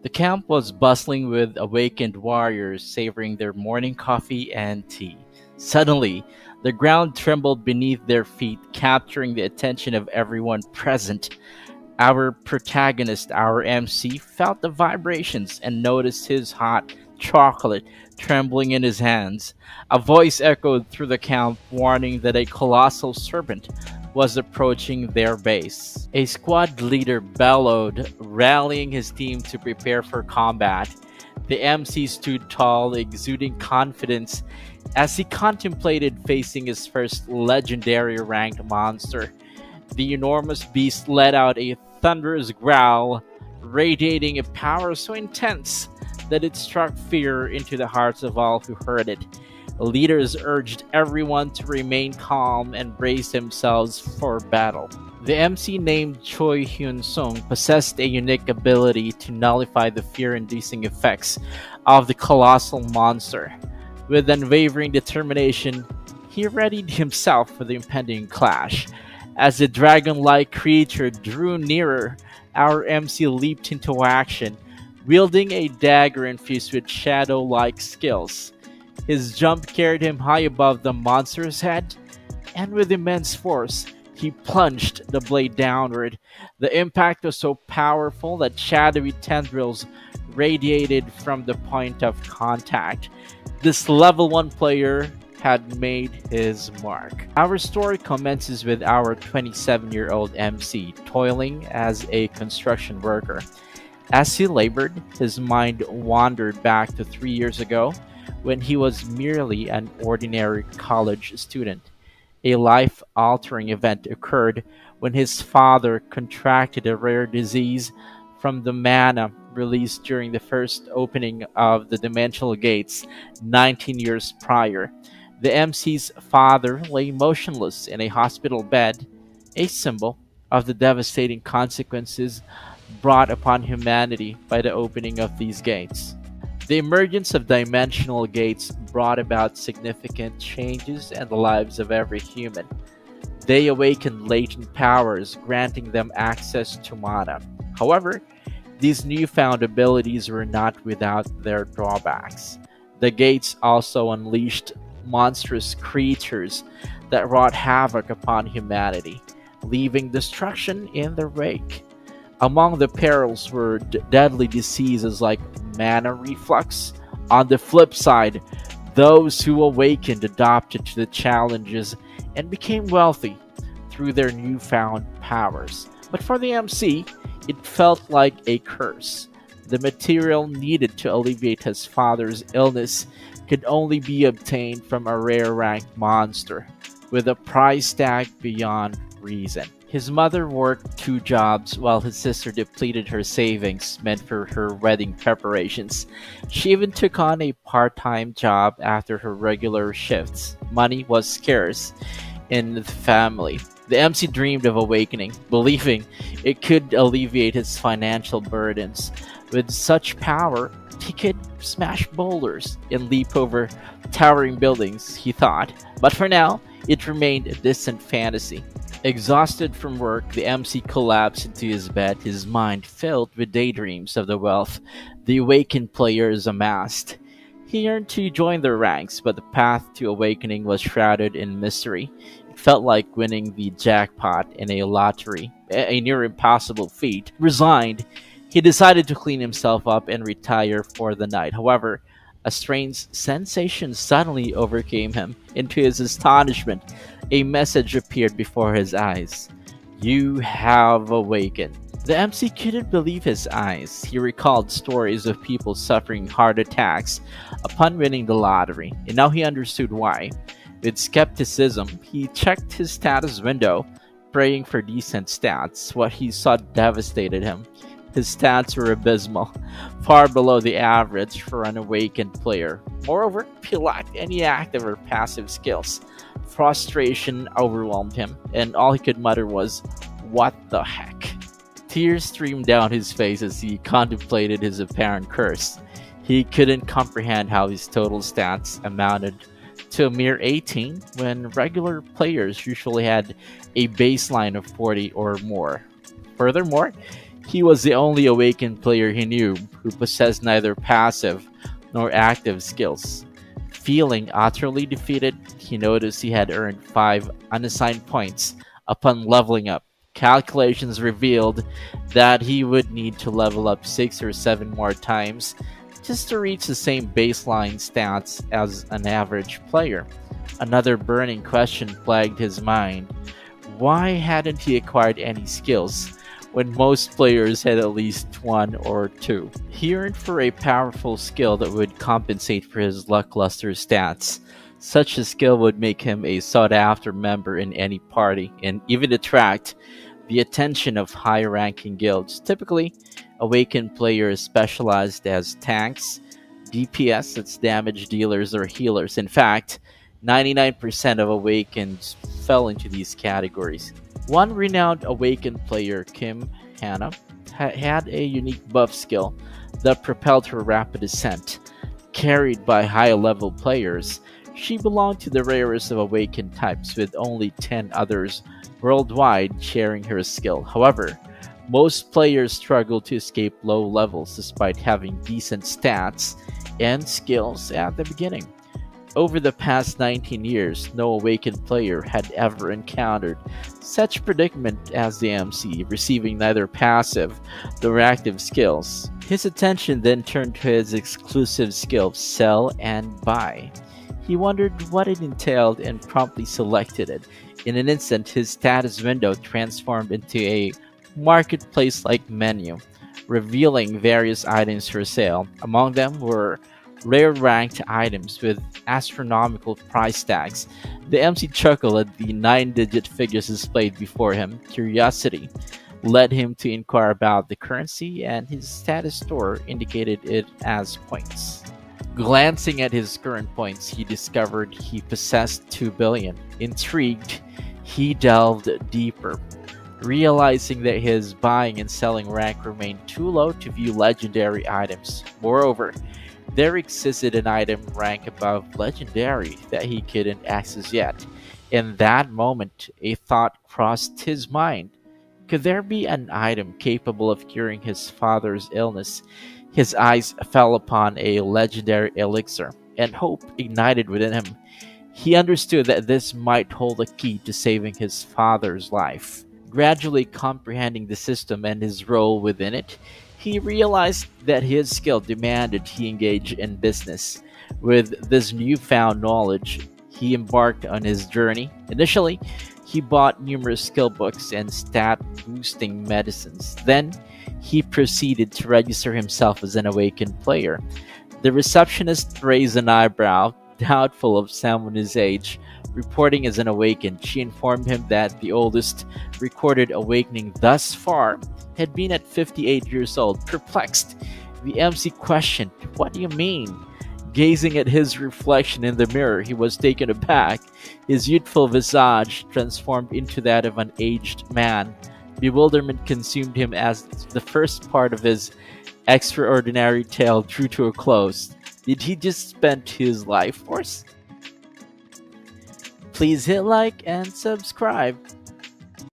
The camp was bustling with awakened warriors savoring their morning coffee and tea. Suddenly, the ground trembled beneath their feet, capturing the attention of everyone present. Our protagonist, our MC, felt the vibrations and noticed his hot chocolate trembling in his hands. A voice echoed through the camp, warning that a colossal serpent was approaching their base. A squad leader bellowed, rallying his team to prepare for combat. The MC stood tall, exuding confidence as he contemplated facing his first legendary ranked monster. The enormous beast let out a thunderous growl, radiating a power so intense that it struck fear into the hearts of all who heard it. Leaders urged everyone to remain calm and brace themselves for battle. The MC, named Choi Hyun Sung, possessed a unique ability to nullify the fear-inducing effects of the colossal monster. With unwavering determination, he readied himself for the impending clash. As the dragon-like creature drew nearer, our MC leaped into action, wielding a dagger infused with shadow-like skills. His jump carried him high above the monster's head, and with immense force, he plunged the blade downward. The impact was so powerful that shadowy tendrils radiated from the point of contact. This level 1 player had made his mark. Our story commences with our 27-year-old MC toiling as a construction worker. As he labored, his mind wandered back to 3 years ago when he was merely an ordinary college student. A life-altering event occurred when his father contracted a rare disease from the mana released during the first opening of the Dimensional Gates 19 years prior. The MC's father lay motionless in a hospital bed, a symbol of the devastating consequences brought upon humanity by the opening of these gates. The emergence of dimensional gates brought about significant changes in the lives of every human. They awakened latent powers, granting them access to mana. However, these newfound abilities were not without their drawbacks. The gates also unleashed monstrous creatures that wrought havoc upon humanity, leaving destruction in their wake. Among the perils were deadly diseases like mana reflux. On the flip side, those who awakened adopted to the challenges and became wealthy through their newfound powers. But for the MC, it felt like a curse. The material needed to alleviate his father's illness could only be obtained from a rare-ranked monster, with a price tag beyond reason. His mother worked 2 jobs while his sister depleted her savings meant for her wedding preparations. She even took on a part-time job after her regular shifts. Money was scarce in the family. The MC dreamed of awakening, believing it could alleviate his financial burdens. With such power, he could smash boulders and leap over towering buildings, he thought. But for now, it remained a distant fantasy. Exhausted from work, the MC collapsed into his bed, his mind filled with daydreams of the wealth the awakened players amassed. He yearned to join their ranks, but the path to awakening was shrouded in mystery. It felt like winning the jackpot in a lottery, a near impossible feat. Resigned, he decided to clean himself up and retire for the night. However, a strange sensation suddenly overcame him. To his astonishment, a message appeared before his eyes. "You have awakened." The MC couldn't believe his eyes. He recalled stories of people suffering heart attacks upon winning the lottery, and now he understood why. With skepticism, he checked his status window, praying for decent stats. What he saw devastated him. His stats were abysmal, far below the average for an awakened player. Moreover, he lacked any active or passive skills. Frustration overwhelmed him, and all he could mutter was, "What the heck?" Tears streamed down his face as he contemplated his apparent curse. He couldn't comprehend how his total stats amounted to a mere 18 when regular players usually had a baseline of 40 or more. Furthermore, He was the only awakened player he knew who possessed neither passive nor active skills. Feeling utterly defeated, he noticed he had earned 5 unassigned points upon leveling up. Calculations revealed that he would need to level up 6 or 7 more times just to reach the same baseline stats as an average player. Another burning question plagued his mind. Why hadn't he acquired any skills when most players had at least one or two? He yearned for a powerful skill that would compensate for his lackluster stats. Such a skill would make him a sought-after member in any party and even attract the attention of high-ranking guilds. Typically, awakened players specialized as tanks, DPS, that's damage dealers, or healers. In fact, 99% of awakens fell into these categories. One renowned awakened player, Kim Hannah, had a unique buff skill that propelled her rapid ascent. Carried by high-level players, she belonged to the rarest of awakened types, with only 10 others worldwide sharing her skill. However, most players struggle to escape low levels despite having decent stats and skills at the beginning. Over the past 19 years, no awakened player had ever encountered such predicament as the MC, receiving neither passive nor active skills. His attention then turned to his exclusive skill, Sell and Buy. He wondered what it entailed and promptly selected it. In an instant, his status window transformed into a marketplace-like menu, revealing various items for sale. Among them were rare-ranked items with astronomical price tags. The MC chuckled at the 9-digit figures displayed before him. Curiosity led him to inquire about the currency, and his status store indicated it as points. Glancing at his current points, he discovered he possessed 2 billion. Intrigued, he delved deeper, realizing that his buying and selling rank remained too low to view legendary items. Moreover, there existed an item rank above legendary that he couldn't access yet. In that moment, a thought crossed his mind. Could there be an item capable of curing his father's illness? His eyes fell upon a legendary elixir, and hope ignited within him. He understood that this might hold a key to saving his father's life. Gradually comprehending the system and his role within it, he realized that his skill demanded he engage in business. With this newfound knowledge, he embarked on his journey. Initially, he bought numerous skill books and stat-boosting medicines. Then, he proceeded to register himself as an awakened player. The receptionist raised an eyebrow, doubtful of someone his age. Reporting as an awakened, she informed him that the oldest recorded awakening thus far had been at 58 years old. Perplexed, the MC questioned, "What do you mean?" Gazing at his reflection in the mirror, he was taken aback. His youthful visage transformed into that of an aged man. Bewilderment consumed him as the first part of his extraordinary tale drew to a close. Did he just spend his life force? Please hit like and subscribe.